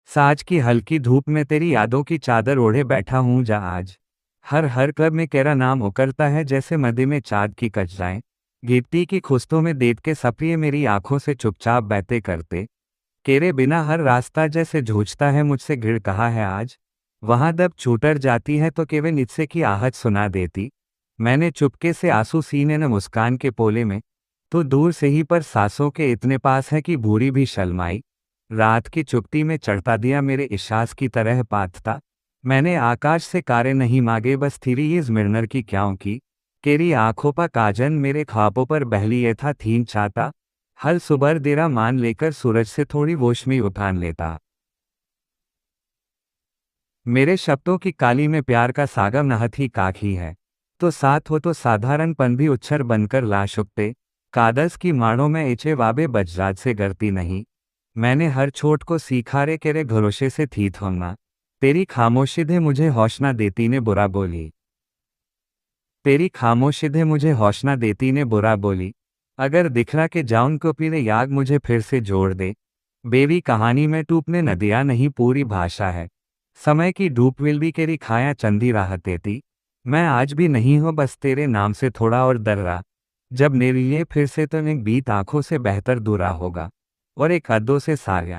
साज की हल्की धूप में तेरी यादों की चादर ओढ़े बैठा हूँ जा आज। हर हर क्लब में तेरा नाम उकरता है जैसे मदी में चाँद की कजराएं। गिट्टी की खुश्तों में देख के सपरिये मेरी आंखों से चुपचाप बहते करते। तेरे बिना हर रास्ता जैसे झूझता है मुझसे घिर कहा है आज। वहां दब छूटर जाती है तो केवल निस्से की आहट सुना देती। मैंने चुपके से आंसू सीने न मुस्कान के पोले में। तो दूर से ही पर सांसों के इतने पास है कि भूरी भी शर्माई। रात की चुप्ती में चढ़ता दिया मेरे इशास की तरह पाथता। मैंने आकाश से कारे नहीं मांगे बस थिरी इज मिर्नर की क्यों की। तेरी आंखों पर काजन मेरे ख्वाबों पर बहली ये था थीम चाहता। हल सुबर देरा मान लेकर सूरज से थोड़ी रोशनी उठान लेता। मेरे शब्दों की काली में प्यार का सागर नहत ही काक ही है। तो साथ हो तो साधारणपन भी उच्छर बनकर लाश उगते। कागज की माड़ों में इचे वाबे बजराज से गरती नहीं। मैंने हर छोट को सीखा रे केरे भरोसे से थी थोना। तेरी खामोशी दे मुझे हौसला देती ने बुरा बोली। तेरी खामोशी दे मुझे हौसला देती ने बुरा बोली। अगर दिखरा के जाऊन को पीले याग मुझे फिर से जोड़ दे। बेवी कहानी में टूपने नदियाँ नहीं पूरी भाषा है। समय की धूप विल भी केरी खाया चंदी राहत देती। मैं आज भी नहीं हूँ बस तेरे नाम से थोड़ा और दर्रा। जब मेरे लिए फिर से तो एक बीत आंखों से बेहतर दूरा होगा। और एक हदों से साया।